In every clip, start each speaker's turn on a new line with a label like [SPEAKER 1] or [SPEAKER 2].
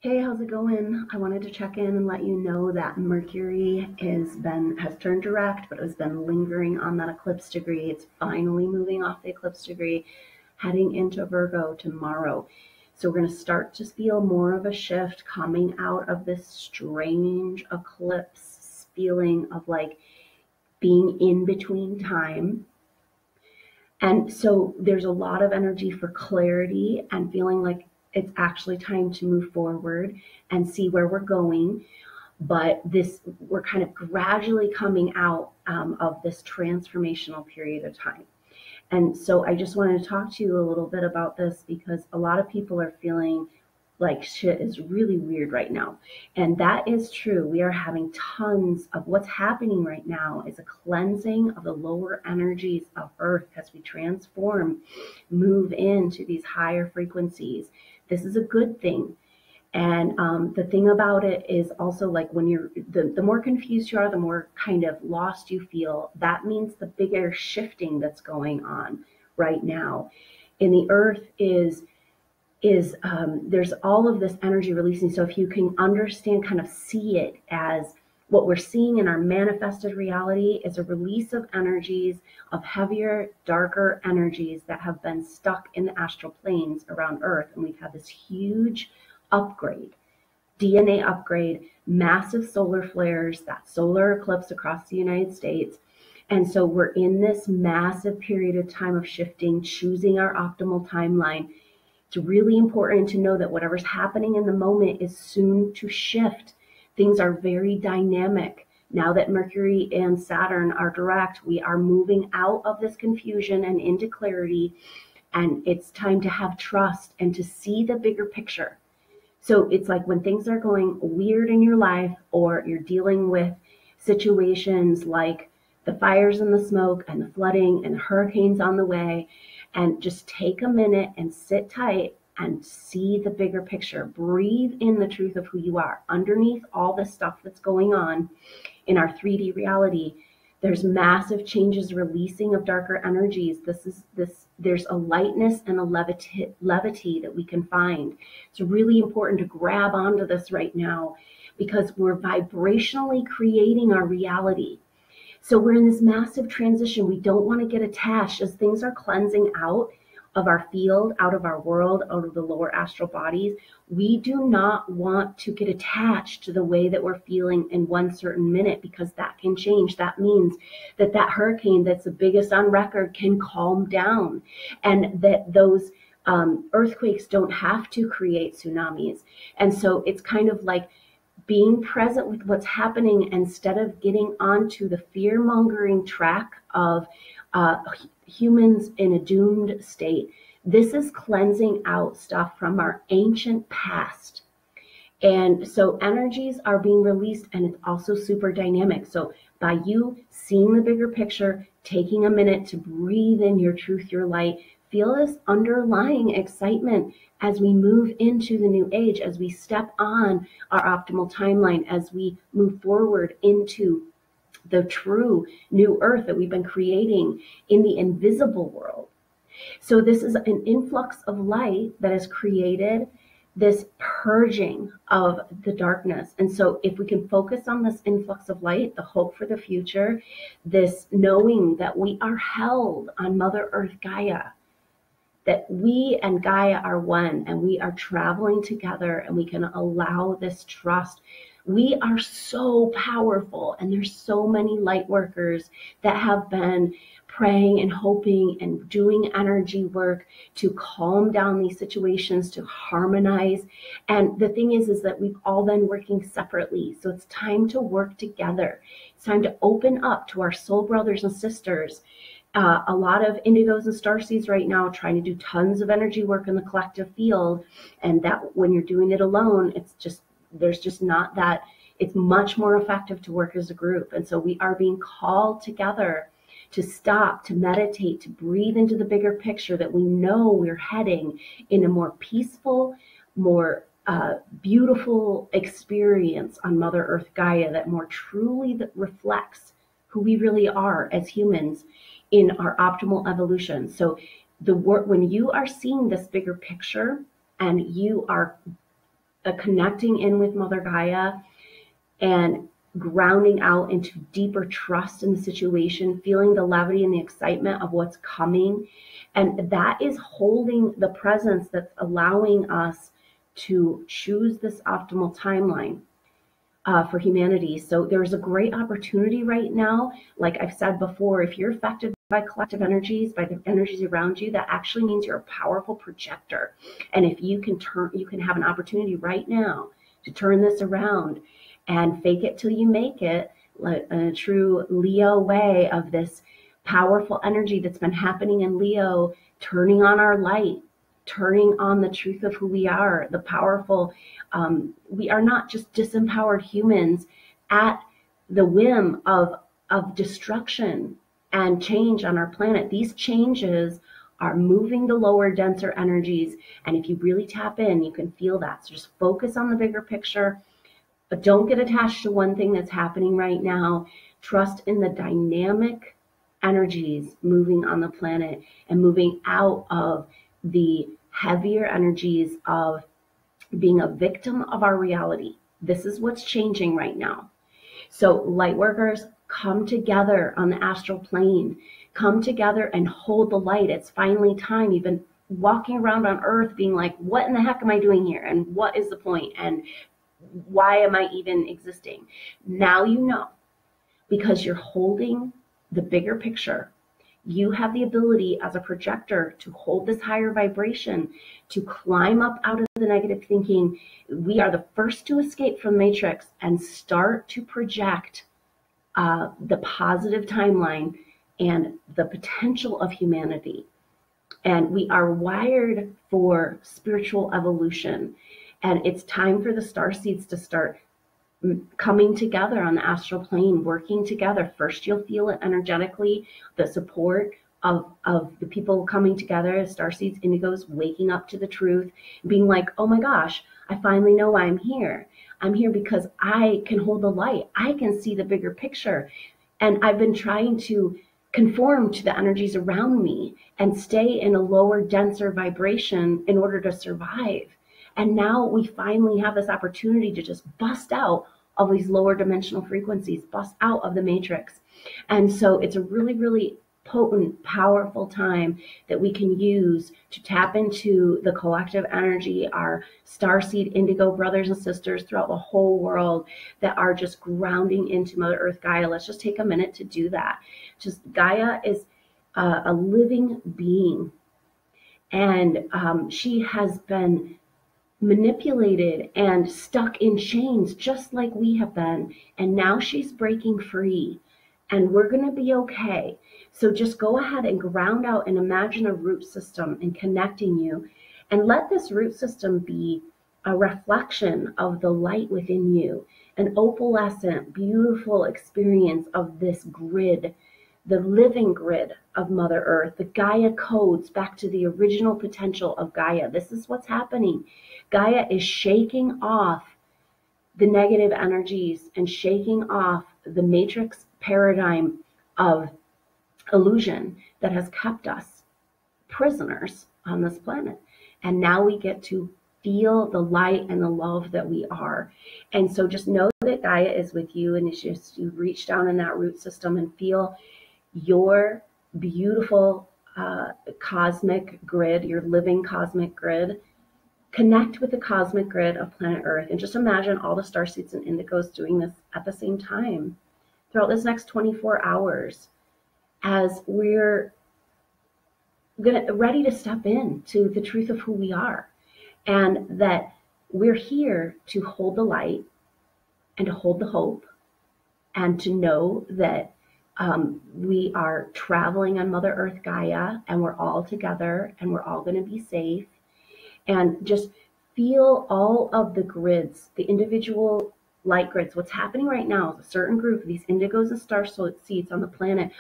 [SPEAKER 1] Hey, how's it going? I wanted to check in and let you know that Mercury has turned direct, but it has been lingering on that eclipse degree. It's finally moving off the eclipse degree, heading into Virgo tomorrow. So we're going to start to feel more of a shift coming out of this strange eclipse feeling of like being in between time. And so there's a lot of energy for clarity and feeling like it's actually time to move forward and see where we're going. But we're kind of gradually coming out of this transformational period of time. And so I just wanted to talk to you a little bit about this because a lot of people are feeling like shit is really weird right now. And that is true. We are having tons of what's happening right now is a cleansing of the lower energies of Earth as we transform, move into these higher frequencies. This is a good thing. And the thing about it is also like when the more confused you are, the more kind of lost you feel. That means the bigger shifting that's going on right now. And the Earth is there's all of this energy releasing. So if you can understand, kind of see it as what we're seeing in our manifested reality is a release of energies, of heavier, darker energies that have been stuck in the astral planes around Earth. And we've had this huge upgrade, DNA upgrade, massive solar flares, that solar eclipse across the United States. And so we're in this massive period of time of shifting, choosing our optimal timeline. It's really important to know that whatever's happening in the moment is soon to shift. Things are very dynamic. Now that Mercury and Saturn are direct, we are moving out of this confusion and into clarity. And it's time to have trust and to see the bigger picture. So it's like when things are going weird in your life, or you're dealing with situations like the fires and the smoke and the flooding and hurricanes on the way, and just take a minute and sit tight and see the bigger picture. Breathe in the truth of who you are. Underneath all the stuff that's going on in our 3D reality, there's massive changes, releasing of darker energies. There's a lightness and a levity that we can find. It's really important to grab onto this right now because we're vibrationally creating our reality. So we're in this massive transition. We don't want to get attached as things are cleansing out of our field, out of our world, out of the lower astral bodies. We do not want to get attached to the way that we're feeling in one certain minute, because that can change. That means that hurricane that's the biggest on record can calm down, and that those earthquakes don't have to create tsunamis. And so it's kind of like being present with what's happening instead of getting onto the fear-mongering track of humans in a doomed state. This is cleansing out stuff from our ancient past. And so energies are being released, and it's also super dynamic. So by you seeing the bigger picture, taking a minute to breathe in your truth, your light, feel this underlying excitement as we move into the new age, as we step on our optimal timeline, as we move forward into the true new earth that we've been creating in the invisible world. So this is an influx of light that has created this purging of the darkness. And so if we can focus on this influx of light, the hope for the future, this knowing that we are held on Mother Earth Gaia, that we and Gaia are one, and we are traveling together, and we can allow this trust. We are so powerful, and there's so many light workers that have been praying and hoping and doing energy work to calm down these situations, to harmonize. And the thing is that we've all been working separately. So it's time to work together. It's time to open up to our soul brothers and sisters. A lot of indigos and starseeds right now trying to do tons of energy work in the collective field. And that when you're doing it alone, there's just not that. It's much more effective to work as a group. And so we are being called together to stop, to meditate, to breathe into the bigger picture, that we know we're heading in a more peaceful, more beautiful experience on Mother Earth Gaia, that more truly reflects who we really are as humans in our optimal evolution. So when you are seeing this bigger picture and you are connecting in with Mother Gaia and grounding out into deeper trust in the situation, feeling the levity and the excitement of what's coming. And that is holding the presence that's allowing us to choose this optimal timeline for humanity. So there's a great opportunity right now. Like I've said before, if you're affected by collective energies, by the energies around you, that actually means you're a powerful projector. And if you can have an opportunity right now to turn this around and fake it till you make it, like a true Leo way of this powerful energy that's been happening in Leo, turning on our light, turning on the truth of who we are, the powerful. We are not just disempowered humans at the whim of destruction and change on our planet. These changes are moving the lower, denser energies. And if you really tap in, you can feel that. So just focus on the bigger picture, but don't get attached to one thing that's happening right now. Trust in the dynamic energies moving on the planet and moving out of the heavier energies of being a victim of our reality. This is what's changing right now. So light workers, come together on the astral plane. Come together and hold the light. It's finally time. You've been walking around on Earth being like, what in the heck am I doing here? And what is the point? And why am I even existing? Now you know, because you're holding the bigger picture. You have the ability as a projector to hold this higher vibration, to climb up out of the negative thinking. We are the first to escape from the matrix and start to project the positive timeline and the potential of humanity. And we are wired for spiritual evolution. And it's time for the starseeds to start coming together on the astral plane, working together. First, you'll feel it energetically, the support of the people coming together, starseeds, indigos, waking up to the truth, being like, oh my gosh, I finally know why I'm here. I'm here because I can hold the light. I can see the bigger picture. And I've been trying to conform to the energies around me and stay in a lower, denser vibration in order to survive. And now we finally have this opportunity to just bust out of these lower dimensional frequencies, bust out of the matrix. And so it's a really, really potent, powerful time that we can use to tap into the collective energy, our starseed indigo brothers and sisters throughout the whole world that are just grounding into Mother Earth Gaia. Let's just take a minute to do that. Just Gaia is a living being, and she has been manipulated and stuck in chains just like we have been, and now she's breaking free, and we're going to be okay. So just go ahead and ground out and imagine a root system and connecting you, and let this root system be a reflection of the light within you, an opalescent, beautiful experience of this grid, the living grid of Mother Earth, the Gaia codes back to the original potential of Gaia. This is what's happening. Gaia is shaking off the negative energies and shaking off the matrix paradigm of illusion that has kept us prisoners on this planet. And now we get to feel the light and the love that we are. And so just know that Gaia is with you, and it's just you reach down in that root system and feel your beautiful cosmic grid, your living cosmic grid. Connect with the cosmic grid of planet Earth, and just imagine all the starseeds and indigos doing this at the same time throughout this next 24 hours as we're ready to step in to the truth of who we are, and that we're here to hold the light and to hold the hope and to know that we are traveling on Mother Earth Gaia, and we're all together, and we're all going to be safe. And just feel all of the grids, the individual light grids. What's happening right now is a certain group of these indigos and star seeds on the planet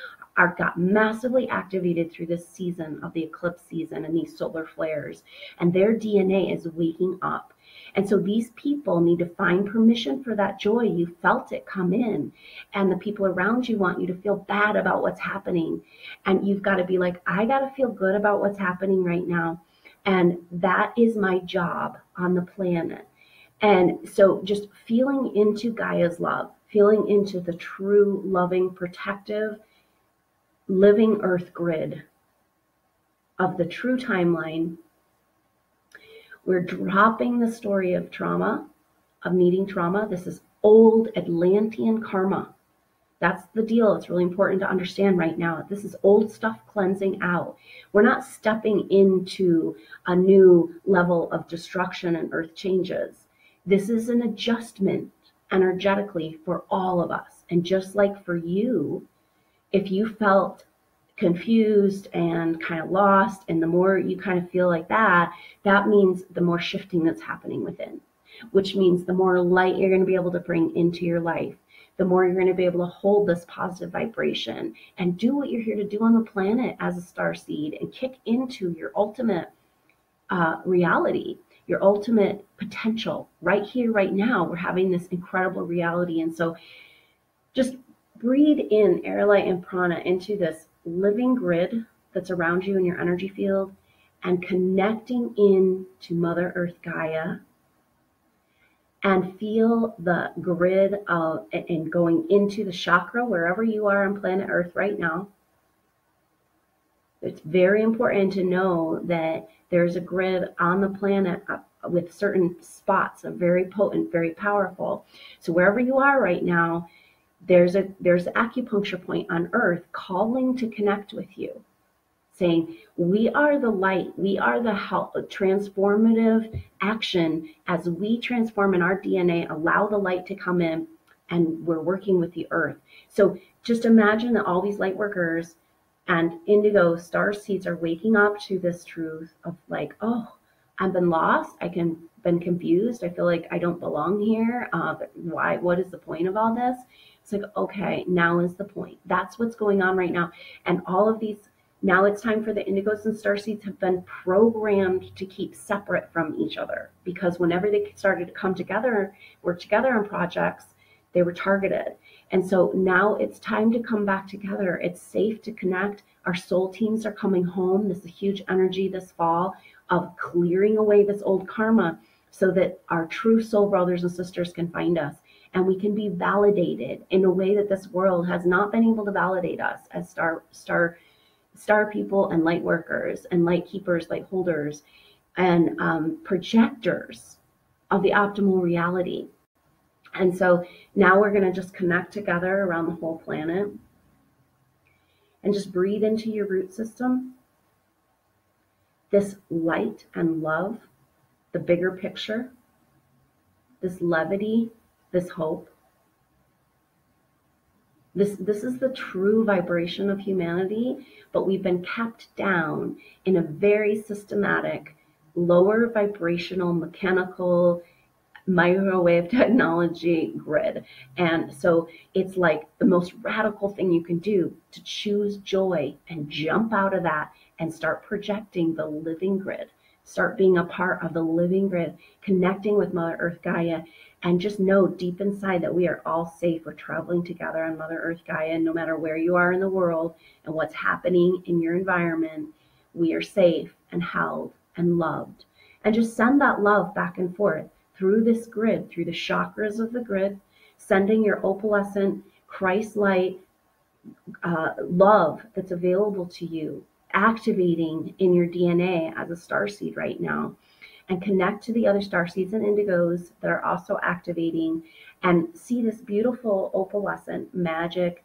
[SPEAKER 1] got massively activated through this season of the eclipse season and these solar flares, and their DNA is waking up. And so these people need to find permission for that joy. You felt it come in, and the people around you want you to feel bad about what's happening. And you've got to be like, I got to feel good about what's happening right now. And that is my job on the planet. And so just feeling into Gaia's love, feeling into the true, loving, protective, living earth grid of the true timeline. We're dropping the story of trauma, of needing trauma. This is old Atlantean karma. That's the deal. It's really important to understand right now. This is old stuff cleansing out. We're not stepping into a new level of destruction and earth changes. This is an adjustment energetically for all of us. And just like for you, if you felt confused and kind of lost, and the more you kind of feel like that, that means the more shifting that's happening within, which means the more light you're going to be able to bring into your life, the more you're going to be able to hold this positive vibration and do what you're here to do on the planet as a star seed and kick into your ultimate reality, your ultimate potential right here, right now. We're having this incredible reality. And so just breathe in air, light, and prana into this living grid that's around you in your energy field, and connecting in to Mother Earth Gaia, and feel the grid of, and going into the chakra wherever you are on planet Earth right now. It's very important to know that there's a grid on the planet with certain spots, are very potent, very powerful. So wherever you are right now, there's an acupuncture point on Earth calling to connect with you, saying, we are the light, we are the transformative action. As we transform in our DNA, allow the light to come in, and we're working with the Earth. So just imagine that all these light workers and indigo star seeds are waking up to this truth of like, oh, I've been lost, been confused, I feel like I don't belong here. Why? What is the point of all this? It's like, okay, now is the point. That's what's going on right now. And all of these, now it's time for the indigos and starseeds have been programmed to keep separate from each other, because whenever they started to come together, work together on projects, they were targeted. And so now it's time to come back together. It's safe to connect. Our soul teams are coming home. This is a huge energy this fall of clearing away this old karma so that our true soul brothers and sisters can find us. And we can be validated in a way that this world has not been able to validate us as star people and light workers and light keepers, light holders, and projectors of the optimal reality. And so now we're going to just connect together around the whole planet and just breathe into your root system this light and love, the bigger picture, this levity, this hope. This is the true vibration of humanity, but we've been kept down in a very systematic, lower vibrational, mechanical, microwave technology grid. And so it's like the most radical thing you can do to choose joy and jump out of that and start projecting the living grid. Start being a part of the living grid, connecting with Mother Earth Gaia, and just know deep inside that we are all safe. We're traveling together on Mother Earth Gaia, and no matter where you are in the world and what's happening in your environment, we are safe and held and loved. And just send that love back and forth through this grid, through the chakras of the grid, sending your opalescent Christ light love that's available to you, activating in your DNA as a starseed right now, and connect to the other starseeds and indigos that are also activating, and see this beautiful opalescent magic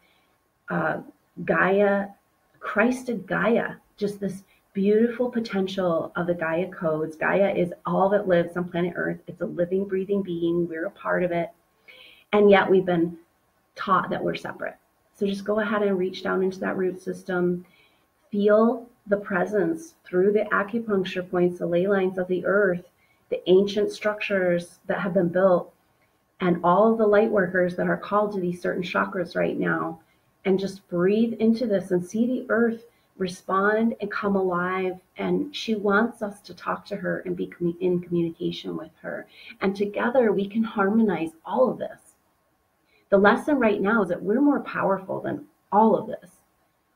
[SPEAKER 1] Gaia, Christed Gaia, just this beautiful potential of the Gaia codes. Gaia is all that lives on planet Earth. It's a living, breathing being. We're a part of it. And yet we've been taught that we're separate. So just go ahead and reach down into that root system. Feel the presence through the acupuncture points, the ley lines of the earth, the ancient structures that have been built, and all of the light workers that are called to these certain chakras right now. And just breathe into this and see the earth respond and come alive. And she wants us to talk to her and be in communication with her. And together we can harmonize all of this. The lesson right now is that we're more powerful than all of this.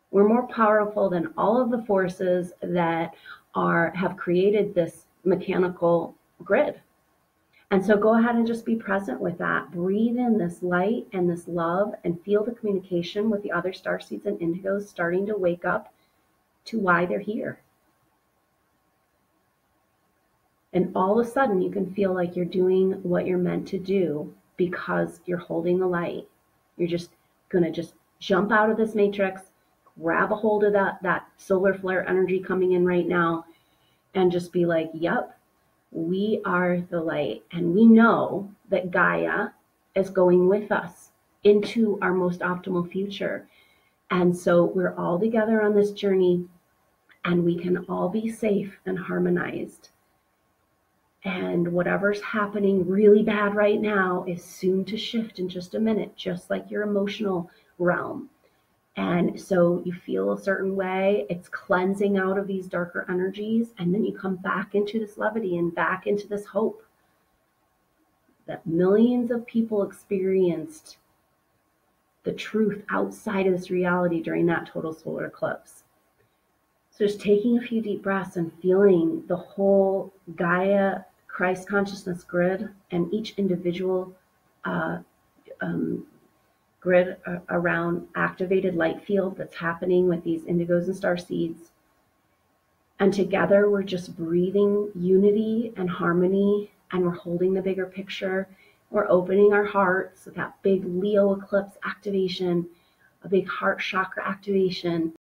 [SPEAKER 1] We're more powerful than all of the forces that have created this mechanical grid. And so go ahead and just be present with that. Breathe in this light and this love and feel the communication with the other starseeds and indigos starting to wake up to why they're here. And all of a sudden you can feel like you're doing what you're meant to do because you're holding the light. You're just going to just jump out of this matrix, grab a hold of that solar flare energy coming in right now, and just be like, yep, we are the light. And we know that Gaia is going with us into our most optimal future. And so we're all together on this journey, and we can all be safe and harmonized. And whatever's happening really bad right now is soon to shift in just a minute, just like your emotional realm. And so you feel a certain way, it's cleansing out of these darker energies, and then you come back into this levity and back into this hope that millions of people experienced the truth outside of this reality during that total solar eclipse. So just taking a few deep breaths and feeling the whole Gaia Christ consciousness grid and each individual grid around activated light field that's happening with these indigos and star seeds. And together we're just breathing unity and harmony, and we're holding the bigger picture. We're opening our hearts with that big Leo eclipse activation, a big heart chakra activation,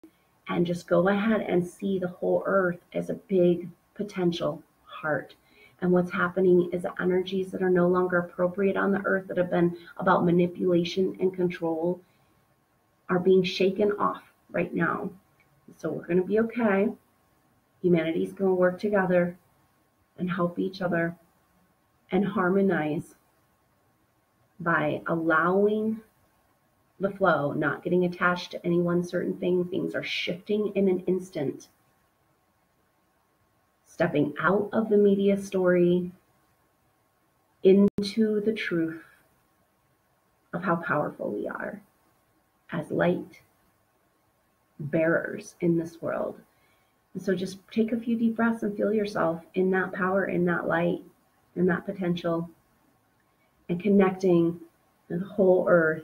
[SPEAKER 1] and just go ahead and see the whole earth as a big potential heart. And what's happening is the energies that are no longer appropriate on the earth, that have been about manipulation and control, are being shaken off right now. So we're going to be okay. Humanity's going to work together and help each other and harmonize by allowing the flow, not getting attached to any one certain thing. Things are shifting in an instant. Stepping out of the media story into the truth of how powerful we are as light bearers in this world. And so just take a few deep breaths and feel yourself in that power, in that light, in that potential, and connecting the whole earth,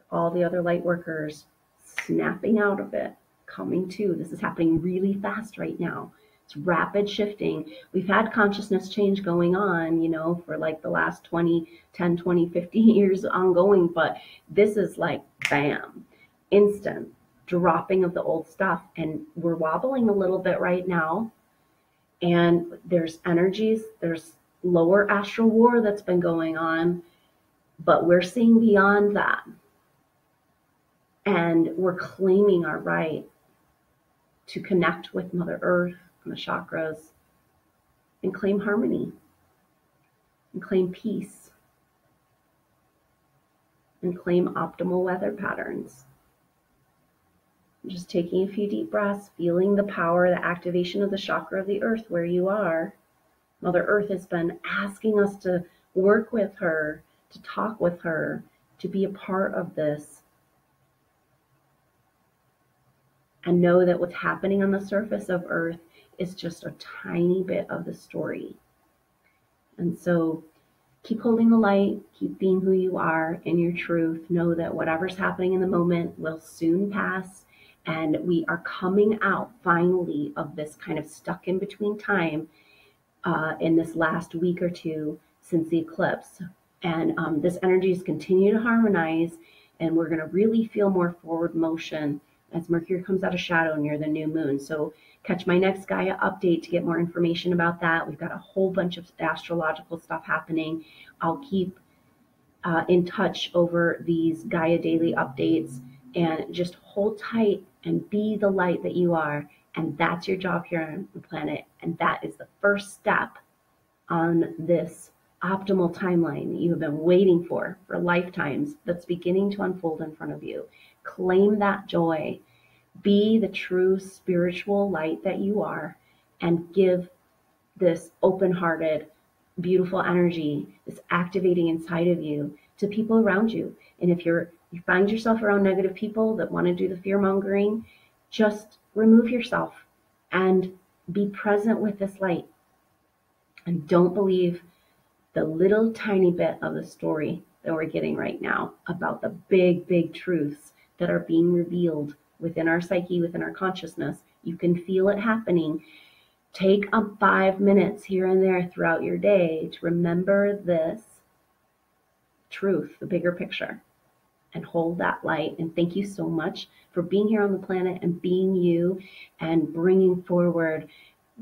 [SPEAKER 1] all the other light workers, snapping out of it, coming to. This is happening really fast right now. It's rapid shifting. We've had consciousness change going on, for like the last 10, 20, 50 years ongoing, but this is like bam, instant dropping of the old stuff. And we're wobbling a little bit right now. And there's energies, there's lower astral war that's been going on, but we're seeing beyond that. And we're claiming our right to connect with Mother Earth and the chakras and claim harmony and claim peace and claim optimal weather patterns. Just taking a few deep breaths, feeling the power, the activation of the chakra of the earth where you are. Mother Earth has been asking us to work with her, to talk with her, to be a part of this. And know that what's happening on the surface of Earth is just a tiny bit of the story. And so keep holding the light, keep being who you are in your truth. Know that whatever's happening in the moment will soon pass. And we are coming out finally of this kind of stuck in between time in this last week or two since the eclipse. And this energy is continue to harmonize, and we're going to really feel more forward motion as Mercury comes out of shadow near the new moon. So catch my next Gaia update to get more information about that. We've got a whole bunch of astrological stuff happening. I'll keep in touch over these Gaia Daily updates, and just hold tight and be the light that you are. And that's your job here on the planet. And that is the first step on this optimal timeline that you have been waiting for lifetimes, that's beginning to unfold in front of you. Claim that joy. Be the true spiritual light that you are, and give this open-hearted, beautiful energy, this activating inside of you, to people around you. And if you find yourself around negative people that want to do the fear-mongering, just remove yourself and be present with this light. And don't believe the little tiny bit of the story that we're getting right now about the big, big truths that are being revealed within our psyche, within our consciousness. You can feel it happening. Take 5 minutes here and there throughout your day to remember this truth, the bigger picture, and hold that light. And thank you so much for being here on the planet and being you and bringing forward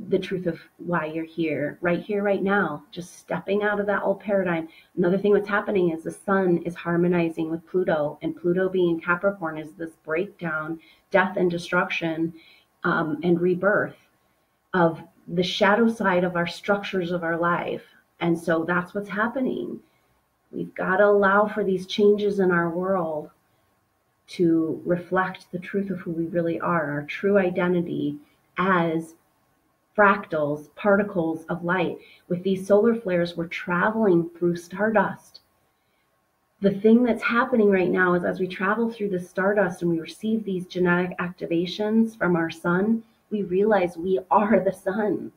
[SPEAKER 1] the truth of why you're here, right now, just stepping out of that old paradigm. Another thing that's happening is the sun is harmonizing with Pluto, and Pluto being in Capricorn is this breakdown, death and destruction, and rebirth of the shadow side of our structures of our life. And so that's what's happening. We've got to allow for these changes in our world to reflect the truth of who we really are, our true identity as fractals, particles of light. With these solar flares, we're traveling through stardust. The thing that's happening right now is as we travel through the stardust and we receive these genetic activations from our sun, we realize we are the sun.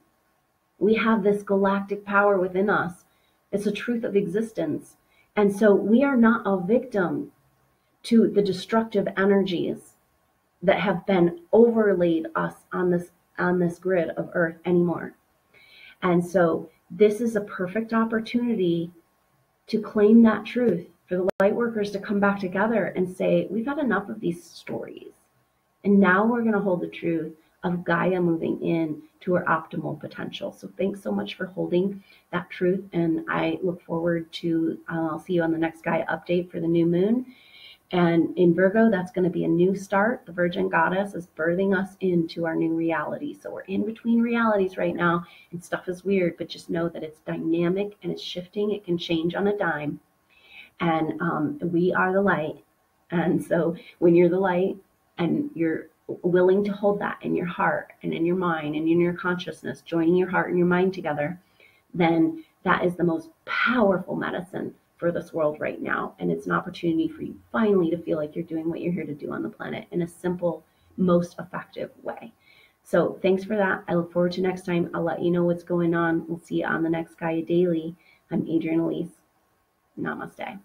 [SPEAKER 1] We have this galactic power within us. It's a truth of existence. And so we are not a victim to the destructive energies that have been overlaid us on this grid of Earth anymore. And so this is a perfect opportunity to claim that truth, for the light workers to come back together and say, we've had enough of these stories. And now we're going to hold the truth of Gaia moving in to her optimal potential. So thanks so much for holding that truth. And I look forward to, I'll see you on the next Gaia update for the new moon. And in Virgo, that's going to be a new start. The Virgin Goddess is birthing us into our new reality. So we're in between realities right now, and stuff is weird, but just know that it's dynamic and it's shifting. It can change on a dime. And we are the light. And so when you're the light and you're willing to hold that in your heart and in your mind and in your consciousness, joining your heart and your mind together, then that is the most powerful medicine for this world right now. And it's an opportunity for you finally to feel like you're doing what you're here to do on the planet in a simple, most effective way. So thanks for that. I look forward to next time. I'll let you know what's going on. We'll see you on the next Gaia Daily. I'm Adrienne Elise. Namaste.